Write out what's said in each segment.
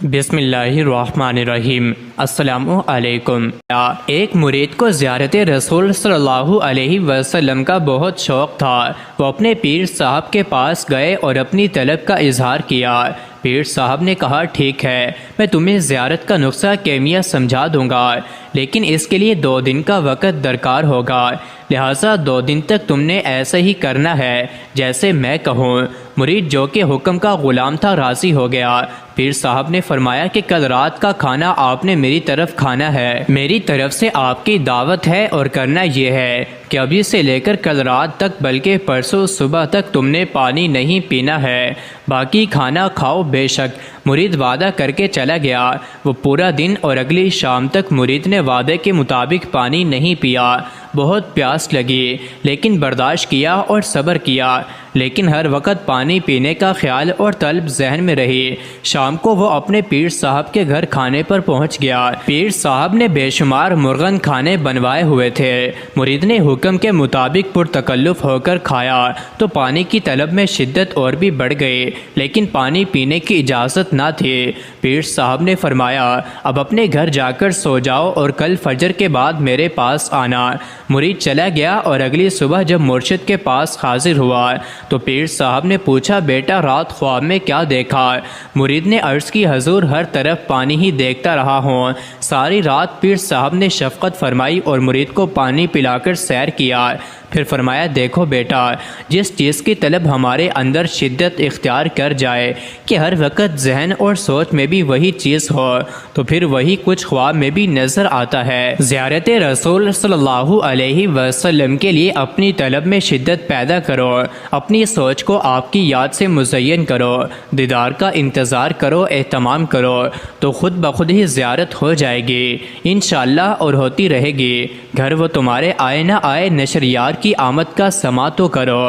بسم اللہ الرحمن الرحیم۔ السلام علیکم۔ ایک مرید کو زیارت رسول صلی اللہ علیہ وسلم کا بہت شوق تھا۔ وہ اپنے پیر صاحب کے پاس گئے اور اپنی طلب کا اظہار کیا۔ پیر صاحب نے کہا ٹھیک ہے، میں تمہیں زیارت کا نسخہ کیمیا سمجھا دوں گا، لیکن اس کے لیے 2 دن کا وقت درکار ہوگا، لہٰذا 2 دن تک تم نے ایسا ہی کرنا ہے جیسے میں کہوں۔ مرید جو کہ حکم کا غلام تھا راضی ہو گیا۔ پیر صاحب نے فرمایا کہ کل رات کا کھانا آپ نے میری طرف کھانا ہے، میری طرف سے آپ کی دعوت ہے، اور کرنا یہ ہے کہ ابھی سے لے کر کل رات تک بلکہ پرسوں صبح تک تم نے پانی نہیں پینا ہے، باقی کھانا کھاؤ بے شک۔ مرید وعدہ کر کے چلا گیا۔ وہ پورا دن اور اگلی شام تک مرید نے وعدے کے مطابق پانی نہیں پیا۔ بہت پیاس لگی لیکن برداشت کیا اور صبر کیا، لیکن ہر وقت پانی پینے کا خیال اور طلب ذہن میں رہی۔ شام کو وہ اپنے پیر صاحب کے گھر کھانے پر پہنچ گیا۔ پیر صاحب نے بے شمار مرغن کھانے بنوائے ہوئے تھے۔ مرید نے حکم کے مطابق پرتکلف ہو کر کھایا تو پانی کی طلب میں شدت اور بھی بڑھ گئی، لیکن پانی پینے کی اجازت نہ تھی۔ پیر صاحب نے فرمایا اب اپنے گھر جا کر سو جاؤ اور کل فجر کے بعد میرے پاس آنا۔ مرید چلا گیا اور اگلی صبح جب مرشد کے پاس حاضر ہوا تو پیر صاحب نے پوچھا بیٹا رات خواب میں کیا دیکھا؟ مرید نے عرض کی حضور ہر طرف پانی ہی دیکھتا رہا ہوں۔ ساری رات پیر صاحب نے شفقت فرمائی اور مرید کو پانی پلا کر سیر کیا۔ پھر فرمایا دیکھو بیٹا، جس چیز کی طلب ہمارے اندر شدت اختیار کر جائے کہ ہر وقت ذہن اور سوچ میں بھی وہی چیز ہو تو پھر وہی کچھ خواب میں بھی نظر آتا ہے۔ زیارت رسول صلی اللہ علیہ وسلم کے لیے اپنی طلب میں شدت پیدا کرو، اپنی سوچ کو آپ کی یاد سے مزین کرو، دیدار کا انتظار کرو، اہتمام کرو تو خود بخود ہی زیارت ہو جائے گی انشاءاللہ، اور ہوتی رہے گی۔ گھر وہ تمہارے آئے نہ آئے، نشریار کی آمد کا سماع تو کرو۔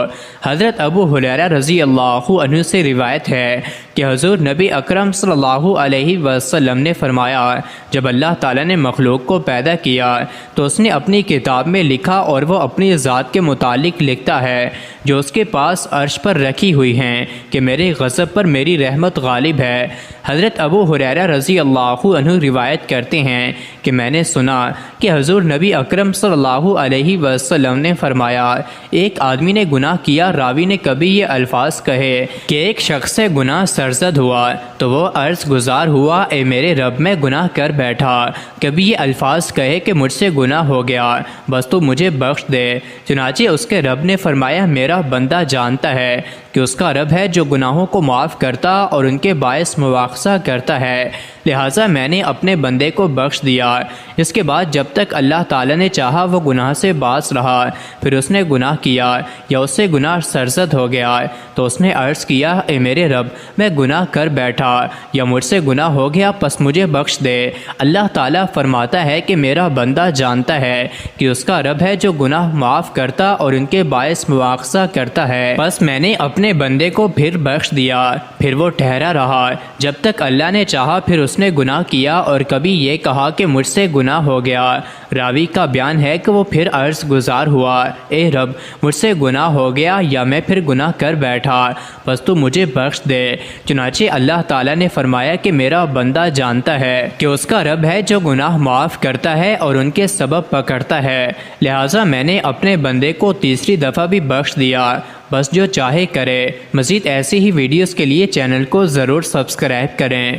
حضرت ابو ہریرہ رضی اللہ عنہ سے روایت ہے کہ حضور نبی اکرم صلی اللہ علیہ وسلم نے فرمایا جب اللہ تعالیٰ نے مخلوق کو پیدا کیا تو اس نے اپنی کتاب میں لکھا، اور وہ اپنی ذات کے متعلق لکھتا ہے جو اس کے پاس عرش پر رکھی ہوئی ہیں کہ میرے غضب پر میری رحمت غالب ہے۔ حضرت ابو ہریرہ رضی اللہ عنہ روایت کرتے ہیں کہ میں نے سنا کہ حضور نبی اکرم صلی اللہ علیہ وسلم نے فرمایا ایک آدمی نے گناہ کیا، راوی نے کبھی یہ الفاظ کہے کہ ایک شخص سے گناہ سرزد ہوا تو وہ عرض گزار ہوا اے میرے رب میں گناہ کر بیٹھا، کبھی یہ الفاظ کہے کہ مجھ سے گناہ ہو گیا بس تو مجھے بخش دے، چنانچہ اس کے رب نے فرمایا میرا بندہ جانتا ہے کہ اس کا رب ہے جو گناہوں کو معاف کرتا اور ان کے باعث مواخذہ کرتا ہے، لہٰذا میں نے اپنے بندے کو بخش دیا۔ اس کے بعد جب تک اللہ تعالیٰ نے چاہا وہ گناہ سے باز رہا، پھر اس نے گناہ کیا یا اس سے گناہ سرزد ہو گیا تو اس نے عرض کیا اے میرے رب میں گناہ کر بیٹھا یا مجھ سے گناہ ہو گیا پس مجھے بخش دے۔ اللہ تعالیٰ فرماتا ہے کہ میرا بندہ جانتا ہے کہ اس کا رب ہے جو گناہ معاف کرتا اور ان کے باعث مواخذہ کرتا ہے، بس میں نے اپنے بندے کو پھر بخش دیا۔ پھر وہ ٹھہرا رہا جب تک اللہ نے چاہا، پھر اس نے گناہ کیا اور کبھی یہ کہا کہ مجھ سے گناہ ہو گیا۔ راوی کا بیان ہے کہ وہ پھر عرض گزار ہوا اے رب مجھ سے گناہ ہو گیا یا میں پھر گناہ کر بیٹھا بس تو مجھے بخش دے، چنانچہ اللہ تعالیٰ نے فرمایا کہ میرا بندہ جانتا ہے کہ اس کا رب ہے جو گناہ معاف کرتا ہے اور ان کے سبب پکڑتا ہے، لہٰذا میں نے اپنے بندے کو تیسری دفعہ بھی بخش دیا، بس جو چاہے کرے۔ مزید ایسی ہی ویڈیوز کے لیے چینل کو ضرور سبسکرائب کریں۔